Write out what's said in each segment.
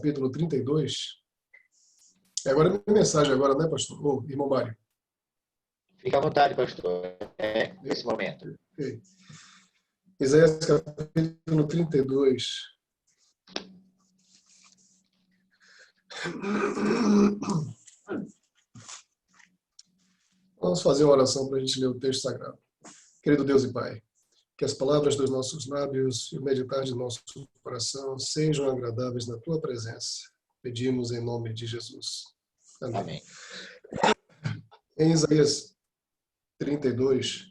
capítulo 32. Agora é minha mensagem agora, né, pastor? Ô, irmão Mário. Fica à vontade, pastor, nesse momento. Okay. Isaías capítulo 32. Vamos fazer uma oração para a gente ler o texto sagrado. Querido Deus e Pai, que as palavras dos nossos lábios e o meditar de nosso coração sejam agradáveis na Tua presença. Pedimos em nome de Jesus. Amém. Amém. Em Isaías 32,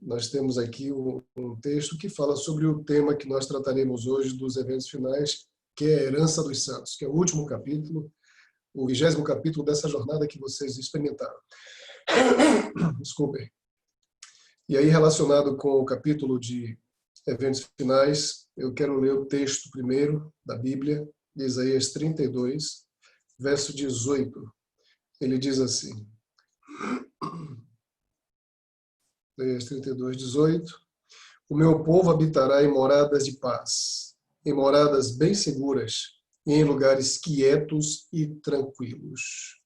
nós temos aqui um texto que fala sobre o tema que nós trataremos hoje dos eventos finais, que é a herança dos santos, que é o último capítulo, o 20º capítulo dessa jornada que vocês experimentaram. Desculpem. E aí, relacionado com o capítulo de eventos finais, eu quero ler o texto primeiro da Bíblia, de Isaías 32, verso 18. Ele diz assim, Isaías 32, 18, o meu povo habitará em moradas de paz, em moradas bem seguras, e em lugares quietos e tranquilos.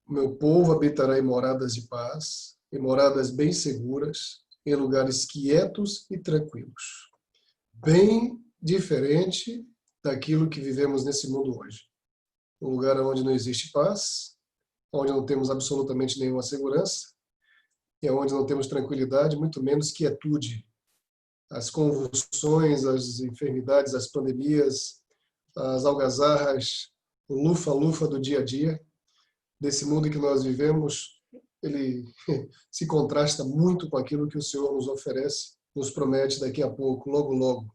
O meu povo habitará em moradas de paz, em moradas bem seguras, em lugares quietos e tranquilos. Bem diferente daquilo que vivemos nesse mundo hoje. Um lugar onde não existe paz, onde não temos absolutamente nenhuma segurança, e onde não temos tranquilidade, muito menos quietude. As convulsões, as enfermidades, as pandemias, as algazarras, o lufa-lufa do dia a dia, desse mundo que nós vivemos, ele se contrasta muito com aquilo que o Senhor nos oferece, nos promete daqui a pouco, logo, logo.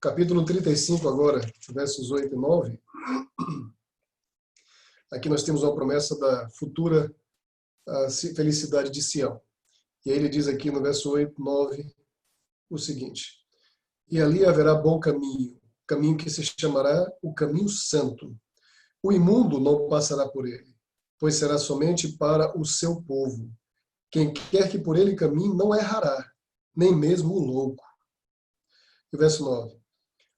Capítulo 35 agora, versos 8 e 9. Aqui nós temos uma promessa da futura felicidade de Sião. E aí ele diz aqui no verso 8, 9, o seguinte: e ali haverá bom caminho, caminho que se chamará o caminho santo. O imundo não passará por ele, pois será somente para o seu povo. Quem quer que por ele caminhe não errará, nem mesmo o louco. E o verso 9.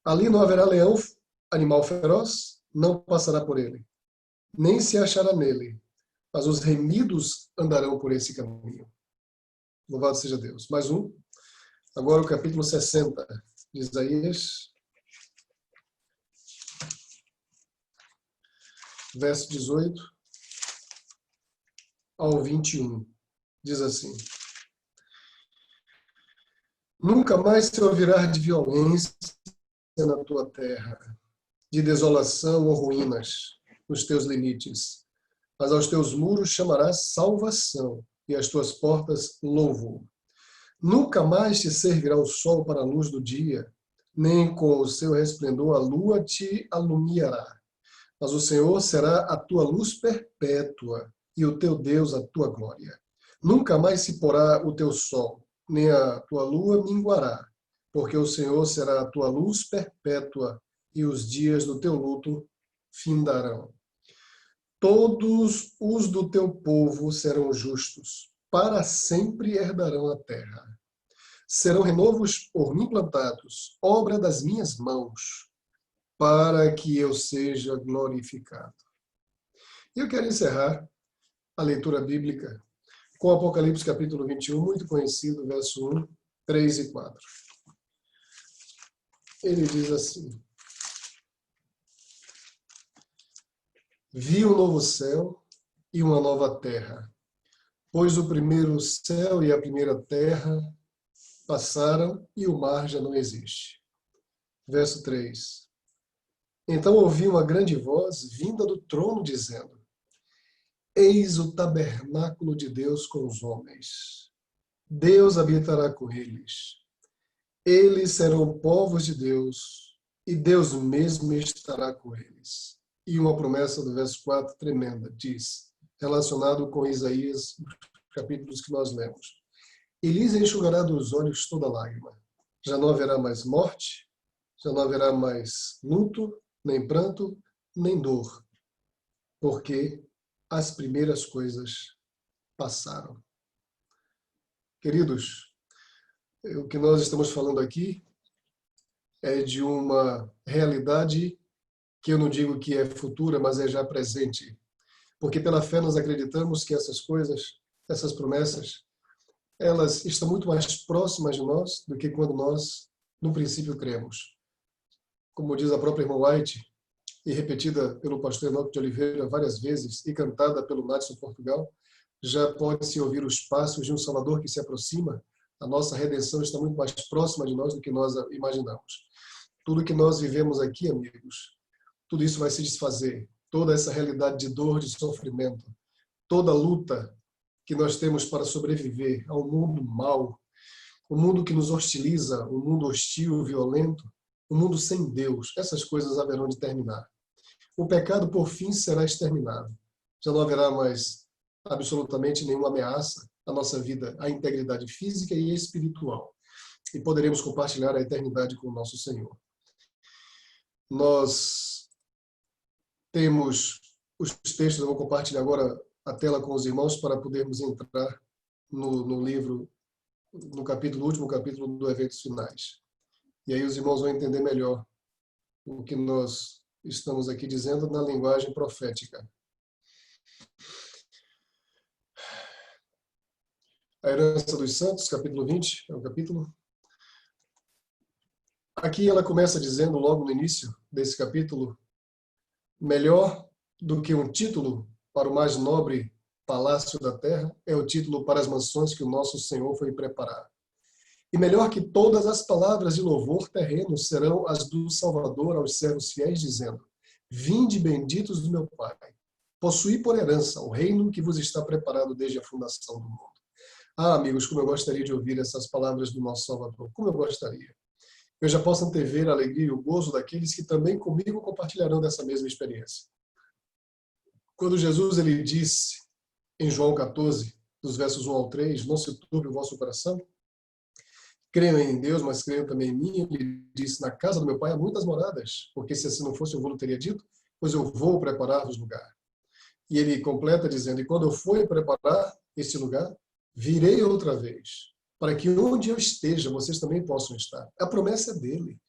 Ali não haverá leão, animal feroz, não passará por ele, nem se achará nele, mas os remidos andarão por esse caminho. Louvado seja Deus. Mais um. Agora o capítulo 60 de Isaías, verso 18 ao 21. Diz assim: nunca mais se ouvirá de violência na tua terra, de desolação ou ruínas nos teus limites, mas aos teus muros chamarás salvação e às tuas portas louvor. Nunca mais te servirá o sol para a luz do dia, nem com o seu resplendor a lua te alumiará. Mas o Senhor será a tua luz perpétua e o teu Deus a tua glória. Nunca mais se porá o teu sol, nem a tua lua minguará, porque o Senhor será a tua luz perpétua e os dias do teu luto findarão. Todos os do teu povo serão justos, para sempre herdarão a terra. Serão renovos por mim plantados, obra das minhas mãos, para que eu seja glorificado. E eu quero encerrar a leitura bíblica com Apocalipse capítulo 21, muito conhecido, verso 1, 3 e 4. Ele diz assim: vi um novo céu e uma nova terra, pois o primeiro céu e a primeira terra passaram e o mar já não existe. Verso 3. Então ouvi uma grande voz vinda do trono dizendo: eis o tabernáculo de Deus com os homens. Deus habitará com eles. Eles serão povos de Deus, e Deus mesmo estará com eles. E uma promessa do verso 4 tremenda, diz, relacionado com Isaías, capítulos que nós lemos: e lhes enxugará dos olhos toda lágrima. Já não haverá mais morte, já não haverá mais luto, nem pranto, nem dor, porque as primeiras coisas passaram. Queridos, o que nós estamos falando aqui é de uma realidade que eu não digo que é futura, mas é já presente. Porque pela fé nós acreditamos que essas coisas, essas promessas, elas estão muito mais próximas de nós do que quando nós, no princípio, cremos. Como diz a própria irmã White, e repetida pelo pastor Enoque de Oliveira várias vezes, e cantada pelo Madison Portugal, já pode-se ouvir os passos de um Salvador que se aproxima. A nossa redenção está muito mais próxima de nós do que nós imaginamos. Tudo que nós vivemos aqui, amigos, tudo isso vai se desfazer. Toda essa realidade de dor, de sofrimento, toda a luta que nós temos para sobreviver ao mundo mau, o mundo que nos hostiliza, o mundo hostil, violento, o mundo sem Deus, essas coisas haverão de terminar. O pecado, por fim, será exterminado. Já não haverá mais absolutamente nenhuma ameaça à nossa vida, à integridade física e espiritual. E poderemos compartilhar a eternidade com o nosso Senhor. Nós temos os textos, eu vou compartilhar agora a tela com os irmãos para podermos entrar no livro, no capítulo, no último capítulo do Eventos Finais. E aí os irmãos vão entender melhor o que nós estamos aqui dizendo na linguagem profética. A herança dos santos, capítulo 20, é o capítulo. Aqui ela começa dizendo, logo no início desse capítulo, melhor do que um título para o mais nobre palácio da terra, é o título para as mansões que o nosso Senhor foi preparar. E melhor que todas as palavras de louvor terrenos serão as do Salvador aos servos fiéis, dizendo, vinde benditos do meu Pai, possuí por herança o reino que vos está preparado desde a fundação do mundo. Ah, amigos, como eu gostaria de ouvir essas palavras do nosso Salvador, como eu gostaria. Eu já posso antever a alegria e o gozo daqueles que também comigo compartilharão dessa mesma experiência. Quando Jesus ele disse em João 14, dos versos 1 ao 3, não se turbe o vosso coração, creiam em Deus, mas creiam também em mim. Ele disse, na casa do meu Pai há muitas moradas, porque se assim não fosse eu vou teria dito, pois eu vou preparar-vos lugar. E ele completa dizendo, e quando eu for preparar esse lugar, virei outra vez, para que onde eu esteja, vocês também possam estar. A promessa é dele.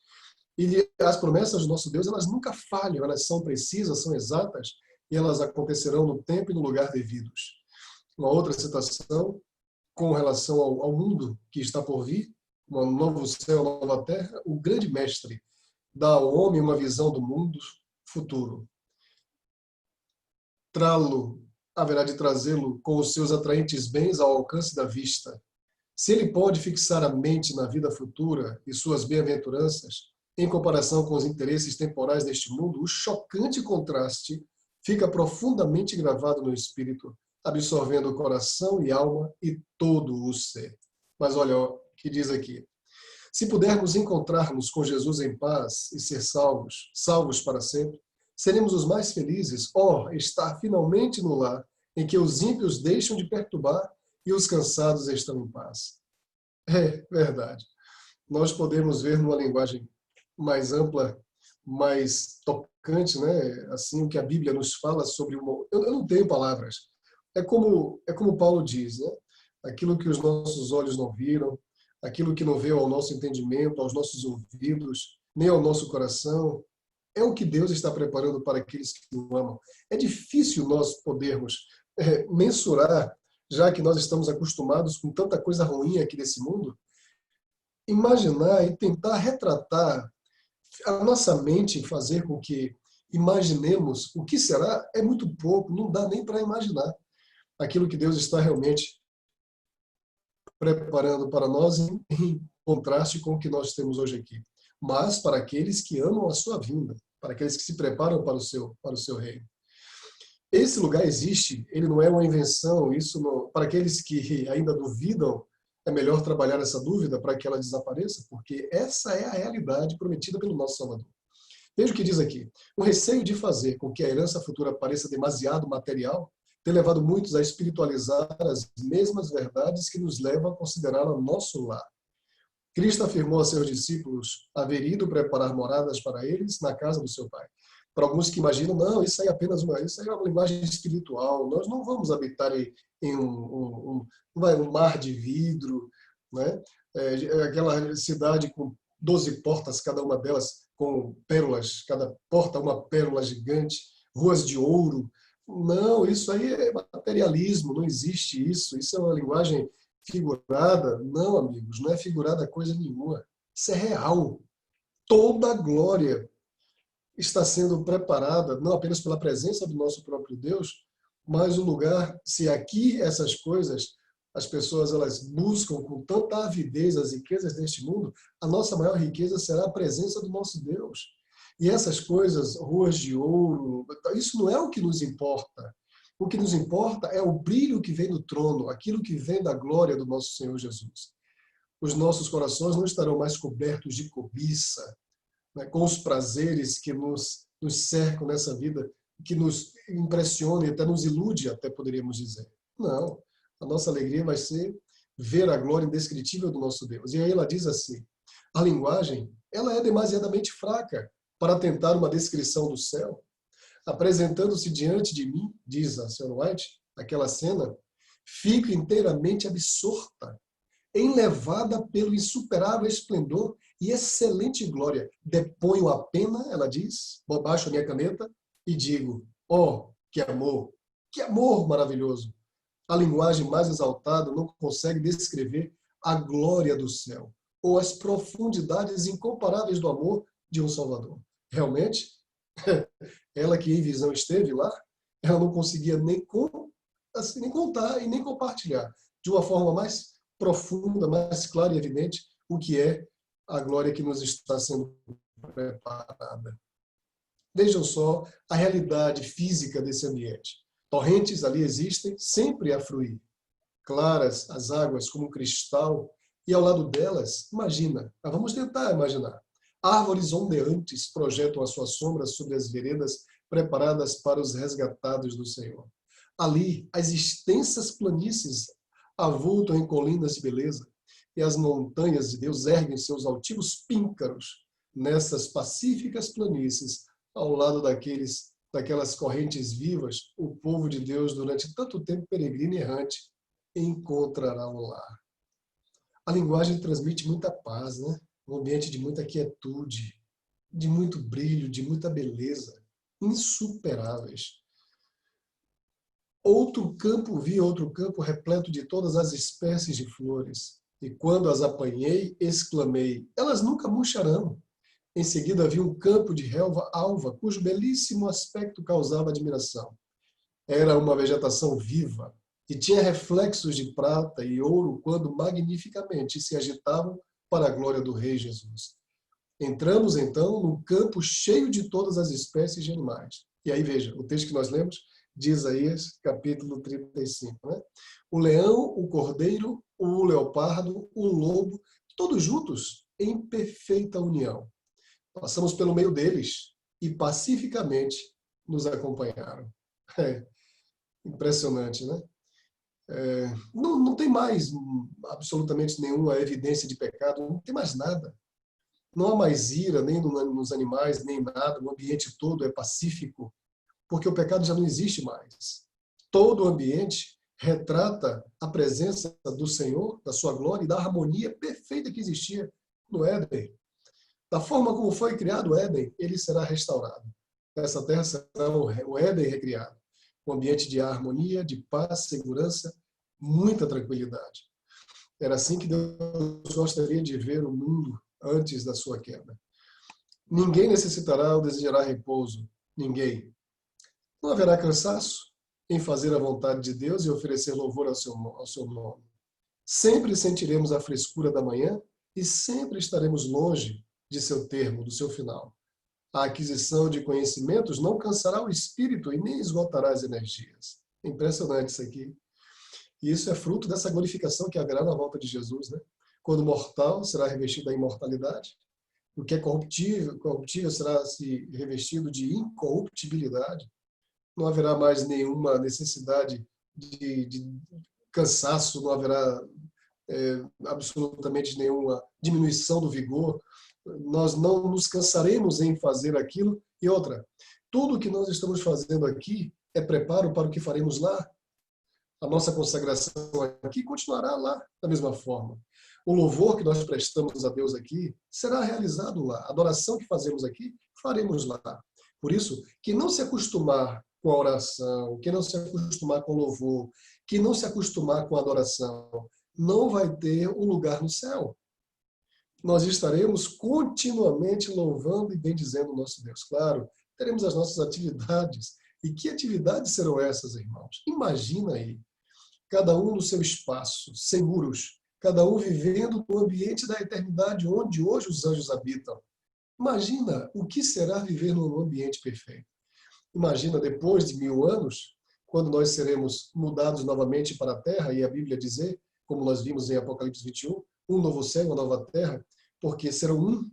E as promessas do nosso Deus, elas nunca falham, elas são precisas, são exatas, e elas acontecerão no tempo e no lugar devidos. Uma outra citação, com relação ao mundo que está por vir, um novo céu, uma nova terra, o grande mestre dá ao homem uma visão do mundo futuro. Trá-lo, haverá de trazê-lo com os seus atraentes bens ao alcance da vista. Se ele pode fixar a mente na vida futura e suas bem-aventuranças, em comparação com os interesses temporais deste mundo, o chocante contraste fica profundamente gravado no espírito, absorvendo o coração e alma e todo o ser. Mas olha o que diz aqui. Se pudermos encontrar-nos com Jesus em paz e ser salvos, salvos para sempre, seremos os mais felizes, estar finalmente no lar em que os ímpios deixam de perturbar e os cansados estão em paz. É verdade. Nós podemos ver numa linguagem mais ampla, mais tocante, né? Assim, o que a Bíblia nos fala sobre uma... Eu não tenho palavras. É como Paulo diz, né? Aquilo que os nossos olhos não viram, aquilo que não veio ao nosso entendimento, aos nossos ouvidos, nem ao nosso coração, é o que Deus está preparando para aqueles que o amam. É difícil nós podermos mensurar, já que nós estamos acostumados com tanta coisa ruim aqui desse mundo, imaginar e tentar retratar a nossa mente, fazer com que imaginemos o que será, é muito pouco, não dá nem para imaginar aquilo que Deus está realmente preparando para nós em contraste com o que nós temos hoje aqui. Mas para aqueles que amam a sua vinda, para aqueles que se preparam para o seu reino. Esse lugar existe, ele não é uma invenção, isso não, para aqueles que ainda duvidam, é melhor trabalhar essa dúvida para que ela desapareça, porque essa é a realidade prometida pelo nosso Salvador. Veja o que diz aqui. O receio de fazer com que a herança futura pareça demasiado material tem levado muitos a espiritualizar as mesmas verdades que nos levam a considerar o nosso lar. Cristo afirmou a seus discípulos haver ido preparar moradas para eles na casa do seu Pai. Para alguns que imaginam, não, isso aí é apenas isso aí é uma linguagem espiritual, nós não vamos habitar em um mar de vidro, né? Aquela cidade com 12 portas, cada uma delas com pérolas, cada porta uma pérola gigante, ruas de ouro. Não, isso aí é materialismo, não existe isso. Isso é uma linguagem figurada. Não, amigos, não é figurada coisa nenhuma. Isso é real. Toda a glória está sendo preparada, não apenas pela presença do nosso próprio Deus, mas o lugar, se aqui essas coisas, as pessoas elas buscam com tanta avidez as riquezas deste mundo, a nossa maior riqueza será a presença do nosso Deus. E essas coisas, ruas de ouro, isso não é o que nos importa. O que nos importa é o brilho que vem do trono, aquilo que vem da glória do nosso Senhor Jesus. Os nossos corações não estarão mais cobertos de cobiça, né, com os prazeres que nos cercam nessa vida, que nos impressiona e até nos ilude, até poderíamos dizer. Não, a nossa alegria vai ser ver a glória indescritível do nosso Deus. E aí ela diz assim, a linguagem ela é demasiadamente fraca para tentar uma descrição do céu. Apresentando-se diante de mim, diz a Sr. White, aquela cena, fico inteiramente absorta, enlevada pelo insuperável esplendor e excelente glória. Deponho a pena, ela diz, baixo a minha caneta e digo, oh, que amor maravilhoso. A linguagem mais exaltada não consegue descrever a glória do céu ou as profundidades incomparáveis do amor de um Salvador. Realmente, ela que em visão esteve lá, ela não conseguia nem contar e nem compartilhar de uma forma mais profunda, mais clara e evidente o que é a glória que nos está sendo preparada. Vejam só a realidade física desse ambiente. Torrentes ali existem, sempre a fluir. Claras as águas como cristal, e ao lado delas, imagina, vamos tentar imaginar, árvores ondeantes projetam a sua sombra sobre as veredas preparadas para os resgatados do Senhor. Ali, as extensas planícies avultam em colinas de beleza, e as montanhas de Deus erguem seus altivos píncaros nessas pacíficas planícies, ao lado daquelas correntes vivas, o povo de Deus, durante tanto tempo peregrino e errante, encontrará um lar. A linguagem transmite muita paz, né? Um ambiente de muita quietude, de muito brilho, de muita beleza, insuperáveis. Vi outro campo repleto de todas as espécies de flores, e quando as apanhei, exclamei, elas nunca murcharão. Em seguida vi um campo de relva alva, cujo belíssimo aspecto causava admiração. Era uma vegetação viva, e tinha reflexos de prata e ouro quando magnificamente se agitavam para a glória do Rei Jesus. Entramos, então, num campo cheio de todas as espécies de animais. E aí, veja, o texto que nós lemos de Isaías, capítulo 35. Né? O leão, o cordeiro, o leopardo, o lobo, todos juntos em perfeita união. Passamos pelo meio deles e pacificamente nos acompanharam. É impressionante, né? Não tem mais absolutamente nenhuma evidência de pecado, não tem mais nada. Não há mais ira, nem nos animais, nem nada. O ambiente todo é pacífico, porque o pecado já não existe mais. Todo o ambiente retrata a presença do Senhor, da sua glória e da harmonia perfeita que existia no Éden. Da forma como foi criado o Éden, ele será restaurado. Essa terra será o Éden recriado. Um ambiente de harmonia, de paz, segurança, muita tranquilidade. Era assim que Deus gostaria de ver o mundo antes da sua queda. Ninguém necessitará ou desejará repouso. Ninguém. Não haverá cansaço em fazer a vontade de Deus e oferecer louvor ao seu nome. Sempre sentiremos a frescura da manhã e sempre estaremos longe de seu termo, do seu final. A aquisição de conhecimentos não cansará o espírito e nem esgotará as energias. É impressionante isso aqui. E isso é fruto dessa glorificação que haverá na volta de Jesus, né? Quando o mortal será revestido da imortalidade, o que é corruptível será se revestido de incorruptibilidade. Não haverá mais nenhuma necessidade de cansaço, não haverá absolutamente nenhuma diminuição do vigor. Nós não nos cansaremos em fazer aquilo. E outra, tudo que nós estamos fazendo aqui é preparo para o que faremos lá. A nossa consagração aqui continuará lá da mesma forma. O louvor que nós prestamos a Deus aqui será realizado lá. A adoração que fazemos aqui, faremos lá. Por isso, que não se acostumar com a oração, que não se acostumar com o louvor, que não se acostumar com a adoração, não vai ter um lugar no céu. Nós estaremos continuamente louvando e bendizendo o nosso Deus. Claro, teremos as nossas atividades. E que atividades serão essas, irmãos? Imagina aí, cada um no seu espaço, sem muros, cada um vivendo no ambiente da eternidade onde hoje os anjos habitam. Imagina o que será viver num ambiente perfeito. Imagina depois de 1000 anos, quando nós seremos mudados novamente para a terra, e a Bíblia dizer, como nós vimos em Apocalipse 21, um novo céu, uma nova terra, porque serão um,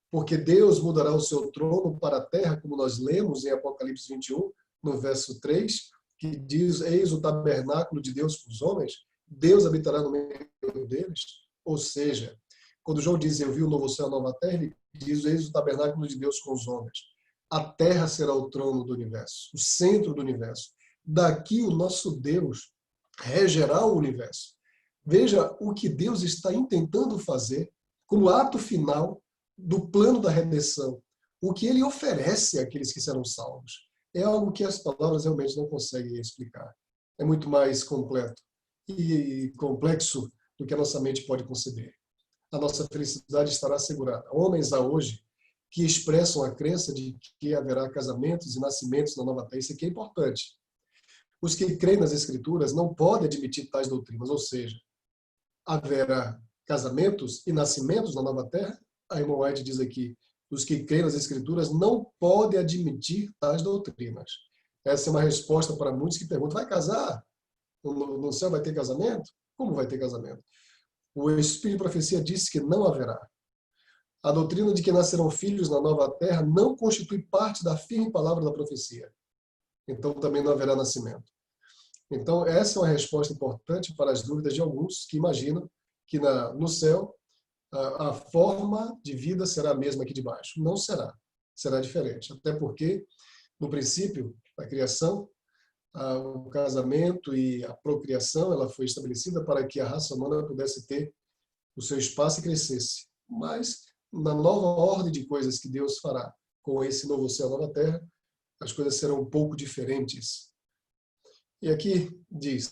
porque Deus mudará o seu trono para a terra, como nós lemos em Apocalipse 21, no verso 3, que diz, eis o tabernáculo de Deus com os homens, Deus habitará no meio deles. Ou seja, quando João diz, eu vi o novo céu e a nova terra, ele diz, eis o tabernáculo de Deus com os homens. A terra será o trono do universo, o centro do universo. Daqui o nosso Deus regerá o universo. Veja o que Deus está intentando fazer como ato final do plano da redenção. O que ele oferece àqueles que serão salvos. É algo que as palavras realmente não conseguem explicar. É muito mais completo e complexo do que a nossa mente pode conceber. A nossa felicidade estará assegurada. Homens há hoje que expressam a crença de que haverá casamentos e nascimentos na nova terra. Isso aqui é importante. Os que creem nas Escrituras não podem admitir tais doutrinas, ou seja, haverá casamentos e nascimentos na nova terra. A irmã White diz aqui, os que creem nas Escrituras não podem admitir tais doutrinas. Essa é uma resposta para muitos que perguntam, vai casar? No céu vai ter casamento? Como vai ter casamento? O Espírito de Profecia disse que não haverá. A doutrina de que nascerão filhos na nova terra não constitui parte da firme palavra da profecia. Então também não haverá nascimento. Então essa é uma resposta importante para as dúvidas de alguns que imaginam que no céu a forma de vida será a mesma aqui de baixo. Não será. Será diferente. Até porque, no princípio da criação, o casamento e a procriação ela foi estabelecida para que a raça humana pudesse ter o seu espaço e crescesse. Mas, na nova ordem de coisas que Deus fará com esse novo céu e nova terra, as coisas serão um pouco diferentes. E aqui diz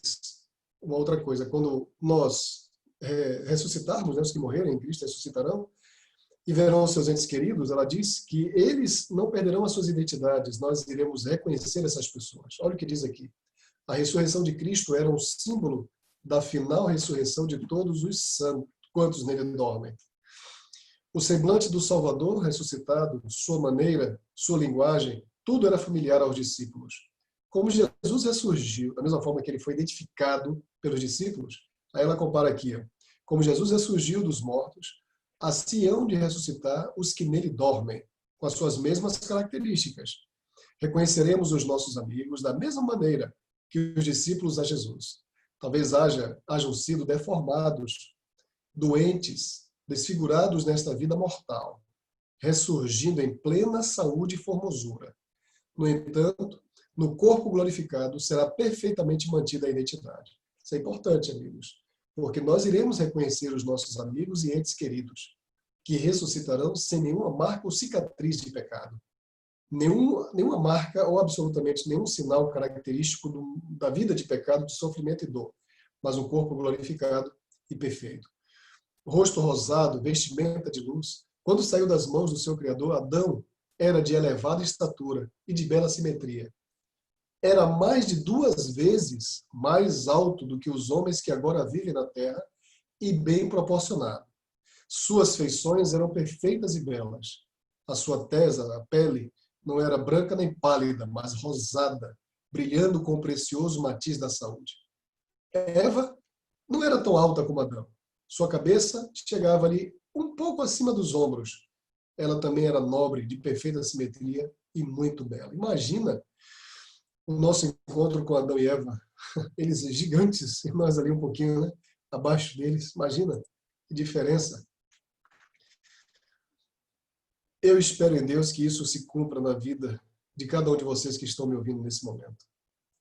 uma outra coisa. Quando nós ressuscitarmos, né, os que morreram em Cristo ressuscitarão, e verão os seus entes queridos, ela diz que eles não perderão as suas identidades, nós iremos reconhecer essas pessoas. Olha o que diz aqui. A ressurreição de Cristo era um símbolo da final ressurreição de todos os santos, quantos nele dormem. O semblante do Salvador ressuscitado, sua maneira, sua linguagem, tudo era familiar aos discípulos. Como Jesus ressurgiu, da mesma forma que ele foi identificado pelos discípulos, aí ela compara aqui, como Jesus ressurgiu dos mortos, assim hão de ressuscitar os que nele dormem, com as suas mesmas características. Reconheceremos os nossos amigos da mesma maneira que os discípulos a Jesus. Talvez hajam sido deformados, doentes, desfigurados nesta vida mortal, ressurgindo em plena saúde e formosura. No entanto, no corpo glorificado será perfeitamente mantida a identidade. Isso é importante, amigos, porque nós iremos reconhecer os nossos amigos e entes queridos, que ressuscitarão sem nenhuma marca ou cicatriz de pecado. Nenhuma marca ou absolutamente nenhum sinal característico da vida de pecado, de sofrimento e dor, mas um corpo glorificado e perfeito. Rosto rosado, vestimenta de luz. Quando saiu das mãos do seu Criador, Adão era de elevada estatura e de bela simetria. Era mais de 2 vezes mais alto do que os homens que agora vivem na terra e bem proporcionado. Suas feições eram perfeitas e belas. A sua tesa, a pele, não era branca nem pálida, mas rosada, brilhando com o precioso matiz da saúde. Eva não era tão alta como Adão. Sua cabeça chegava ali um pouco acima dos ombros. Ela também era nobre, de perfeita simetria e muito bela. Imagina o nosso encontro com Adão e Eva. Eles gigantes, e nós ali um pouquinho, né, abaixo deles. Imagina que diferença. Eu espero em Deus que isso se cumpra na vida de cada um de vocês que estão me ouvindo nesse momento.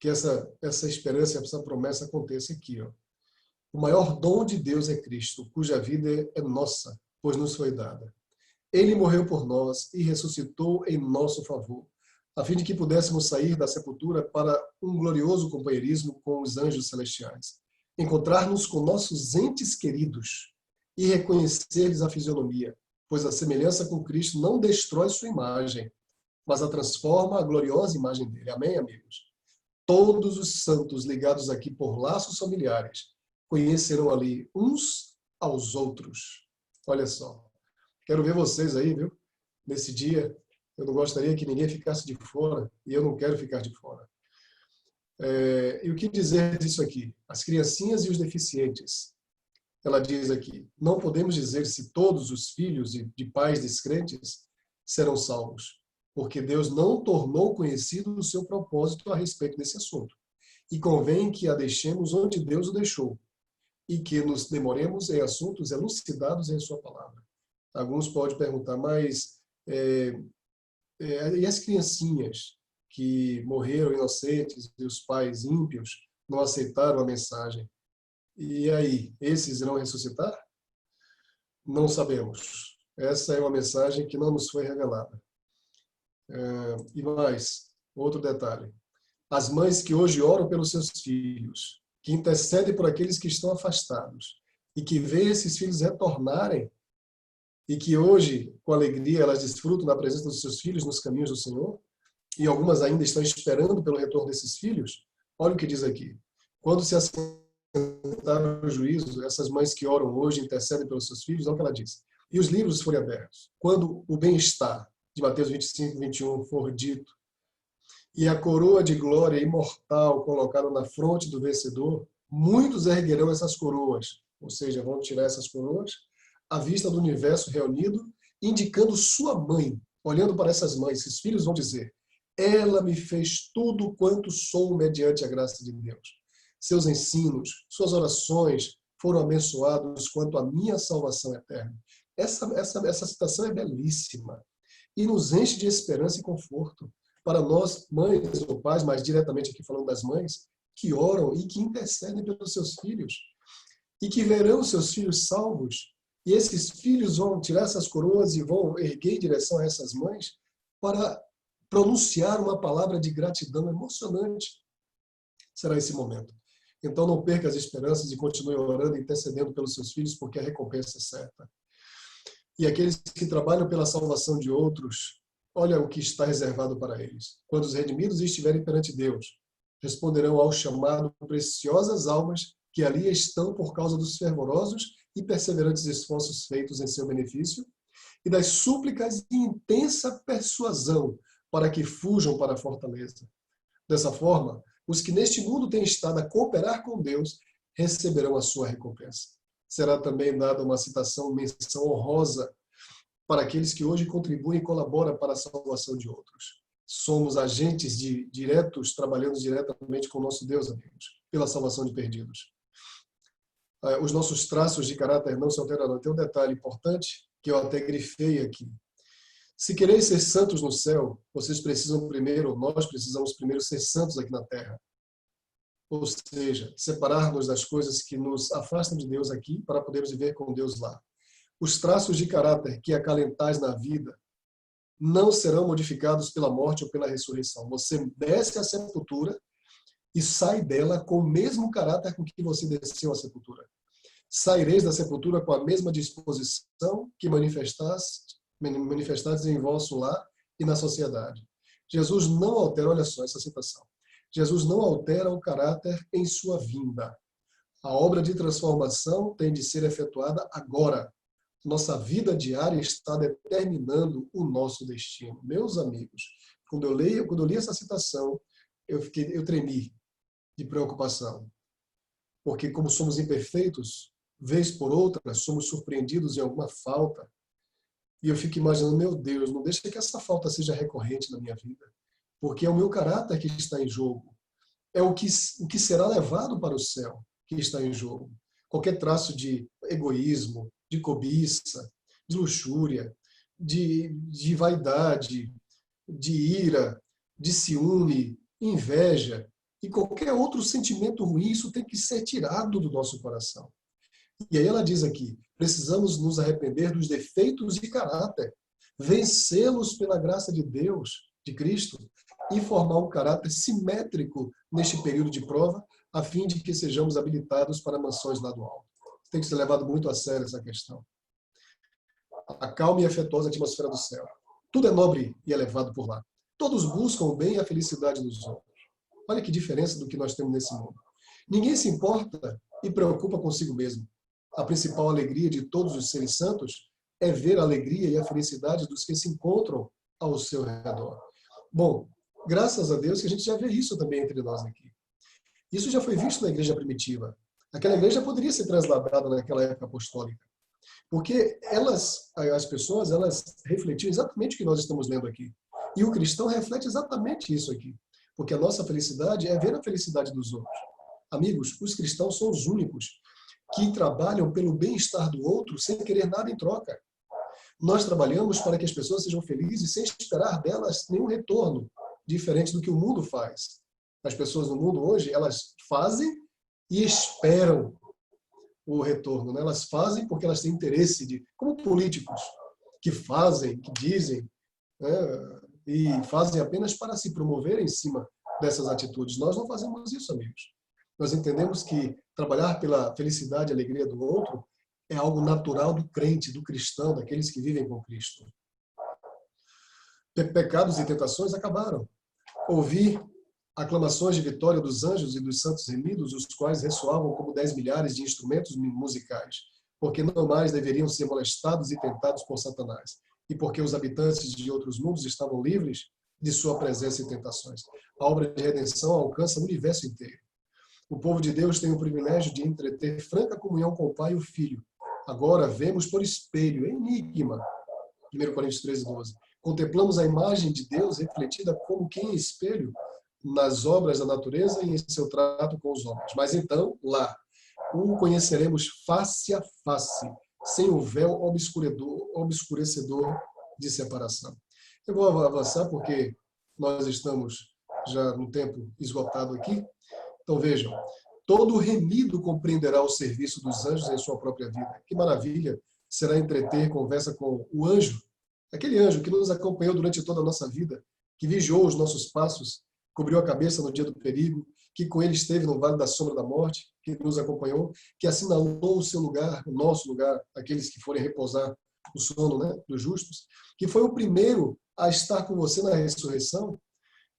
que essa esperança, essa promessa aconteça aqui. Ó. O maior dom de Deus é Cristo, cuja vida é nossa, pois nos foi dada. Ele morreu por nós e ressuscitou em nosso favor, a fim de que pudéssemos sair da sepultura para um glorioso companheirismo com os anjos celestiais, encontrar-nos com nossos entes queridos e reconhecer-lhes a fisionomia, pois a semelhança com Cristo não destrói sua imagem, mas a transforma à gloriosa imagem dele. Amém, amigos? Todos os santos ligados aqui por laços familiares conhecerão ali uns aos outros. Olha só. Quero ver vocês aí, viu? Nesse dia, eu não gostaria que ninguém ficasse de fora, e eu não quero ficar de fora. E o que dizer disso aqui? As criancinhas e os deficientes. Ela diz aqui, não podemos dizer se todos os filhos de pais descrentes serão salvos, porque Deus não tornou conhecido o seu propósito a respeito desse assunto. E convém que a deixemos onde Deus o deixou, e que nos demoremos em assuntos elucidados em sua palavra. Alguns podem perguntar, mas e as criancinhas que morreram inocentes e os pais ímpios não aceitaram a mensagem? E aí, esses irão ressuscitar? Não sabemos. Essa é uma mensagem que não nos foi revelada. E mais, outro detalhe. As mães que hoje oram pelos seus filhos, que intercedem por aqueles que estão afastados e que veem esses filhos retornarem e que hoje, com alegria, elas desfrutam da presença dos seus filhos nos caminhos do Senhor, e algumas ainda estão esperando pelo retorno desses filhos, olha o que diz aqui. Quando se assentar no juízo, essas mães que oram hoje, intercedem pelos seus filhos, olha o que ela diz. E os livros forem abertos. Quando o bem-estar, de Mateus 25, 21, for dito, e a coroa de glória imortal colocada na fronte do vencedor, muitos erguerão essas coroas, ou seja, vão tirar essas coroas, à vista do universo reunido, indicando sua mãe, olhando para essas mães, esses filhos vão dizer, ela me fez tudo quanto sou mediante a graça de Deus. Seus ensinos, suas orações foram abençoados quanto a minha salvação eterna. Essa citação é belíssima e nos enche de esperança e conforto para nós, mães ou pais, mais diretamente aqui falando das mães, que oram e que intercedem pelos seus filhos e que verão seus filhos salvos. E esses filhos vão tirar essas coroas e vão erguer em direção a essas mães para pronunciar uma palavra de gratidão emocionante. Será esse momento. Então não perca as esperanças e continue orando e intercedendo pelos seus filhos, porque a recompensa é certa. E aqueles que trabalham pela salvação de outros, olha o que está reservado para eles. Quando os redimidos estiverem perante Deus, responderão ao chamado preciosas almas que ali estão por causa dos fervorosos e perseverantes esforços feitos em seu benefício, e das súplicas de intensa persuasão para que fujam para a fortaleza. Dessa forma, os que neste mundo têm estado a cooperar com Deus receberão a sua recompensa. Será também dada uma menção honrosa para aqueles que hoje contribuem e colaboram para a salvação de outros. Somos agentes diretos, trabalhando diretamente com o nosso Deus, amigos, pela salvação de perdidos. Os nossos traços de caráter não se alterarão. Tem um detalhe importante que eu até grifei aqui. Se quereis ser santos no céu, nós precisamos primeiro ser santos aqui na terra. Ou seja, separar-nos das coisas que nos afastam de Deus aqui para podermos viver com Deus lá. Os traços de caráter que acalentais na vida não serão modificados pela morte ou pela ressurreição. Você desce à sepultura e sai dela com o mesmo caráter com que você desceu à sepultura. Saireis da sepultura com a mesma disposição que manifestastes em vosso lar e na sociedade. Jesus não altera, olha só essa citação, Jesus não altera o caráter em sua vinda. A obra de transformação tem de ser efetuada agora. Nossa vida diária está determinando o nosso destino. Meus amigos, quando eu li essa citação, eu tremi de preocupação. Porque como somos imperfeitos, vez por outra, somos surpreendidos em alguma falta. E eu fico imaginando, meu Deus, não deixa que essa falta seja recorrente na minha vida. Porque é o meu caráter que está em jogo. É o que será levado para o céu que está em jogo. Qualquer traço de egoísmo, de cobiça, de luxúria, de vaidade, de ira, de ciúme, inveja, e qualquer outro sentimento ruim, isso tem que ser tirado do nosso coração. E aí ela diz aqui, precisamos nos arrepender dos defeitos de caráter, vencê-los pela graça de Deus, de Cristo, e formar um caráter simétrico neste período de prova, a fim de que sejamos habilitados para mansões lá do alto. Tem que ser levado muito a sério essa questão. A calma e afetuosa atmosfera do céu. Tudo é nobre e elevado por lá. Todos buscam o bem e a felicidade dos outros. Olha que diferença do que nós temos nesse mundo. Ninguém se importa e preocupa consigo mesmo. A principal alegria de todos os seres santos é ver a alegria e a felicidade dos que se encontram ao seu redor. Bom, graças a Deus que a gente já vê isso também entre nós aqui. Isso já foi visto na igreja primitiva. Aquela igreja poderia ser transladada naquela época apostólica. Porque as pessoas, elas refletiam exatamente o que nós estamos lendo aqui. E o cristão reflete exatamente isso aqui. Porque a nossa felicidade é ver a felicidade dos outros. Amigos, os cristãos são os únicos que trabalham pelo bem-estar do outro sem querer nada em troca. Nós trabalhamos para que as pessoas sejam felizes sem esperar delas nenhum retorno, diferente do que o mundo faz. As pessoas no mundo hoje, elas fazem e esperam o retorno, né? Elas fazem porque elas têm interesse como políticos, que fazem, que dizem, né? E fazem apenas para se promover em cima dessas atitudes. Nós não fazemos isso, amigos. Nós entendemos que trabalhar pela felicidade e alegria do outro é algo natural do crente, do cristão, daqueles que vivem com Cristo. Pecados e tentações acabaram. Ouvi aclamações de vitória dos anjos e dos santos remidos, os quais ressoavam como 10 milhares de instrumentos musicais, porque não mais deveriam ser molestados e tentados por Satanás, e porque os habitantes de outros mundos estavam livres de sua presença e tentações. A obra de redenção alcança o universo inteiro. O povo de Deus tem o privilégio de entreter franca comunhão com o Pai e o Filho. Agora vemos por espelho, enigma, 1 Coríntios 13:12. Contemplamos a imagem de Deus refletida como que em espelho nas obras da natureza e em seu trato com os homens. Mas então, lá, o conheceremos face a face, sem o véu obscurecedor de separação. Eu vou avançar porque nós estamos já no tempo esgotado aqui. Então vejam, todo remido compreenderá o serviço dos anjos em sua própria vida. Que maravilha será entreter conversa com o anjo, aquele anjo que nos acompanhou durante toda a nossa vida, que vigiou os nossos passos, cobriu a cabeça no dia do perigo, que com ele esteve no vale da sombra da morte, que nos acompanhou, que assinalou o seu lugar, o nosso lugar, aqueles que forem repousar o sono, né, dos justos, que foi o primeiro a estar com você na ressurreição,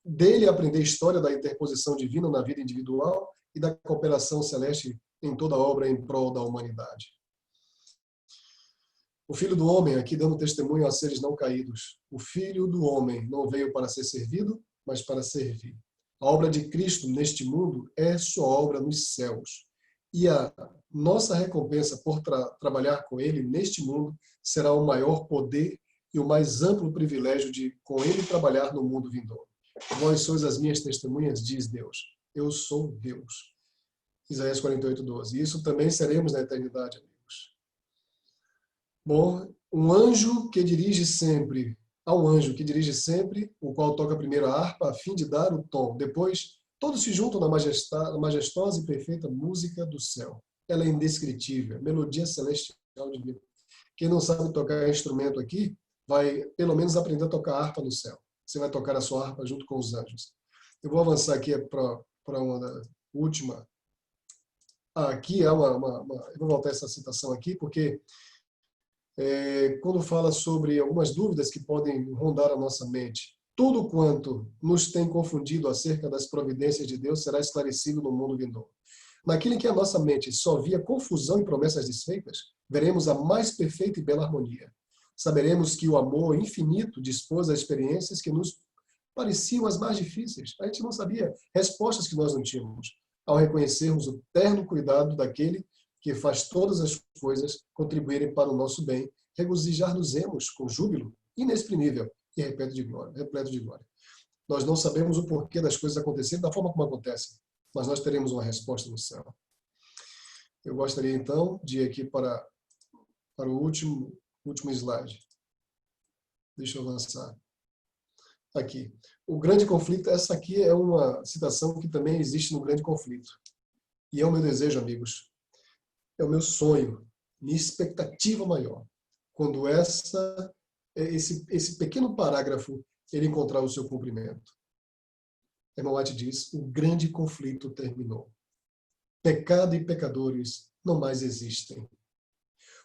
dele aprender a história da interposição divina na vida individual e da cooperação celeste em toda a obra em prol da humanidade. O Filho do Homem, aqui dando testemunho a seres não caídos. O Filho do Homem não veio para ser servido, mas para servir. A obra de Cristo neste mundo é sua obra nos céus. E a nossa recompensa por trabalhar com Ele neste mundo será o maior poder e o mais amplo privilégio de com Ele trabalhar no mundo vindouro. Vós sois as minhas testemunhas, diz Deus. Eu sou Deus. Isaías 48:12. E isso também seremos na eternidade, amigos. Bom, há um anjo que dirige sempre, o qual toca primeiro a harpa a fim de dar o tom. Depois, todos se juntam na majestosa e perfeita música do céu. Ela é indescritível, melodia celestial divina. Quem não sabe tocar instrumento aqui, vai pelo menos aprender a tocar harpa no céu. Você vai tocar a sua harpa junto com os anjos. Eu vou avançar aqui para uma última. Aqui é eu vou voltar a essa citação aqui, porque quando fala sobre algumas dúvidas que podem rondar a nossa mente, tudo quanto nos tem confundido acerca das providências de Deus será esclarecido no mundo vindouro. Naquilo em que a nossa mente só via confusão e promessas desfeitas, veremos a mais perfeita e bela harmonia. Saberemos que o amor infinito dispôs a experiências que nos pareciam as mais difíceis. A gente não sabia respostas que nós não tínhamos. Ao reconhecermos o terno cuidado daquele que faz todas as coisas contribuírem para o nosso bem, regozijar-nos-emos com júbilo inexprimível e repleto de glória. Nós não sabemos o porquê das coisas acontecerem da forma como acontecem, mas nós teremos uma resposta no céu. Eu gostaria então de ir aqui para o último slide. Deixa eu avançar. aqui. O grande conflito, essa aqui é uma citação que também existe no grande conflito. E é o meu desejo, amigos, é o meu sonho, minha expectativa maior, quando esse pequeno parágrafo ele encontrar o seu cumprimento. Ellen White diz, o grande conflito terminou. Pecado e pecadores não mais existem.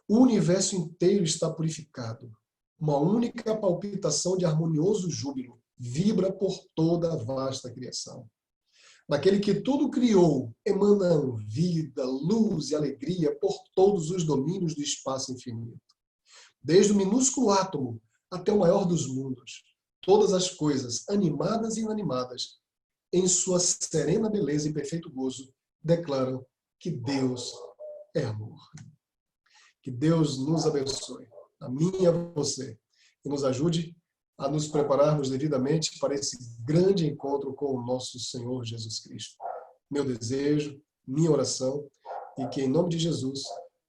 O universo inteiro está purificado. Uma única palpitação de harmonioso júbilo vibra por toda a vasta criação. Daquele que tudo criou, emanam vida, luz e alegria por todos os domínios do espaço infinito. Desde o minúsculo átomo até o maior dos mundos, todas as coisas, animadas e inanimadas, em sua serena beleza e perfeito gozo, declaram que Deus é amor. Que Deus nos abençoe, a mim e a você, e nos ajude a nos prepararmos devidamente para esse grande encontro com o nosso Senhor Jesus Cristo. Meu desejo, minha oração, e que em nome de Jesus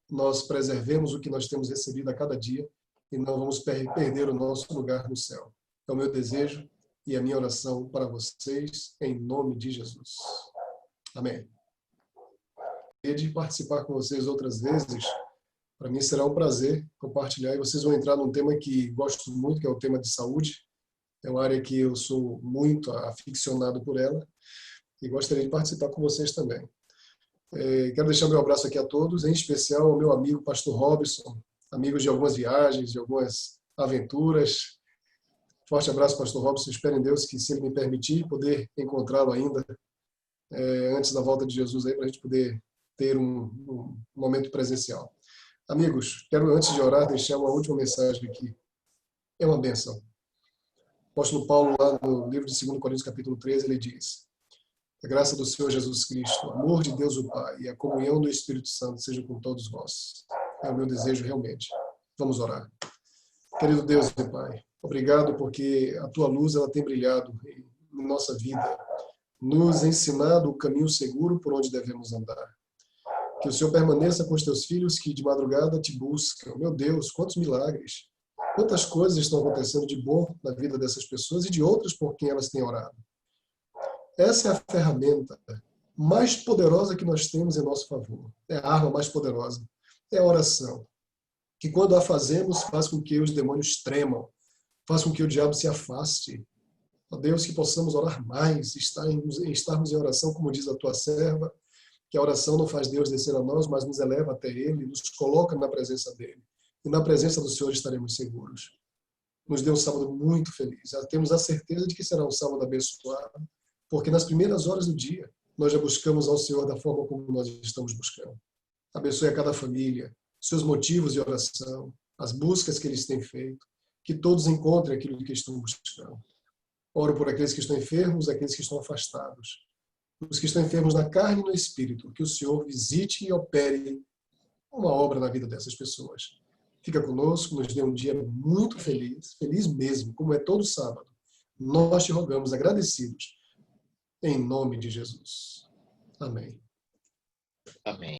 nós preservemos o que nós temos recebido a cada dia e não vamos perder o nosso lugar no céu. É o meu desejo e a minha oração para vocês, em nome de Jesus. Amém. De participar com vocês outras vezes, para mim será um prazer compartilhar e vocês vão entrar num tema que gosto muito, que é o tema de saúde. É uma área que eu sou muito aficionado por ela e gostaria de participar com vocês também. Quero deixar meu abraço aqui a todos, em especial ao meu amigo Pastor Robson, amigo de algumas viagens, de algumas aventuras. Forte abraço, Pastor Robson. Espero em Deus que, se ele me permitir, poder encontrá-lo ainda antes da volta de Jesus, aí para a gente poder ter um momento presencial. Amigos, quero, antes de orar, deixar uma última mensagem aqui. É uma bênção. O apóstolo Paulo, lá no livro de 2 Coríntios, capítulo 13, ele diz: a graça do Senhor Jesus Cristo, o amor de Deus o Pai e a comunhão do Espírito Santo sejam com todos vós. É o meu desejo realmente. Vamos orar. Querido Deus e Pai, obrigado porque a Tua luz ela tem brilhado em nossa vida, nos ensinado o caminho seguro por onde devemos andar. Que o Senhor permaneça com os teus filhos que de madrugada te buscam. Meu Deus, quantos milagres! Quantas coisas estão acontecendo de bom na vida dessas pessoas e de outras por quem elas têm orado. Essa é a ferramenta mais poderosa que nós temos em nosso favor. É a arma mais poderosa. É a oração. Que quando a fazemos, faz com que os demônios tremam. Faz com que o diabo se afaste. Ó Deus, que possamos orar mais, estarmos em oração, como diz a tua serva, que a oração não faz Deus descer a nós, mas nos eleva até Ele, nos coloca na presença dEle. E na presença do Senhor estaremos seguros. Nos dê um sábado muito feliz. Temos a certeza de que será um sábado abençoado, porque nas primeiras horas do dia, nós já buscamos ao Senhor da forma como nós estamos buscando. Abençoe a cada família, seus motivos de oração, as buscas que eles têm feito, que todos encontrem aquilo que estão buscando. Oro por aqueles que estão enfermos, aqueles que estão afastados. Os que estão enfermos na carne e no espírito, que o Senhor visite e opere uma obra na vida dessas pessoas. Fica conosco, nos dê um dia muito feliz, feliz mesmo, como é todo sábado. Nós te rogamos, agradecidos, em nome de Jesus. Amém. Amém.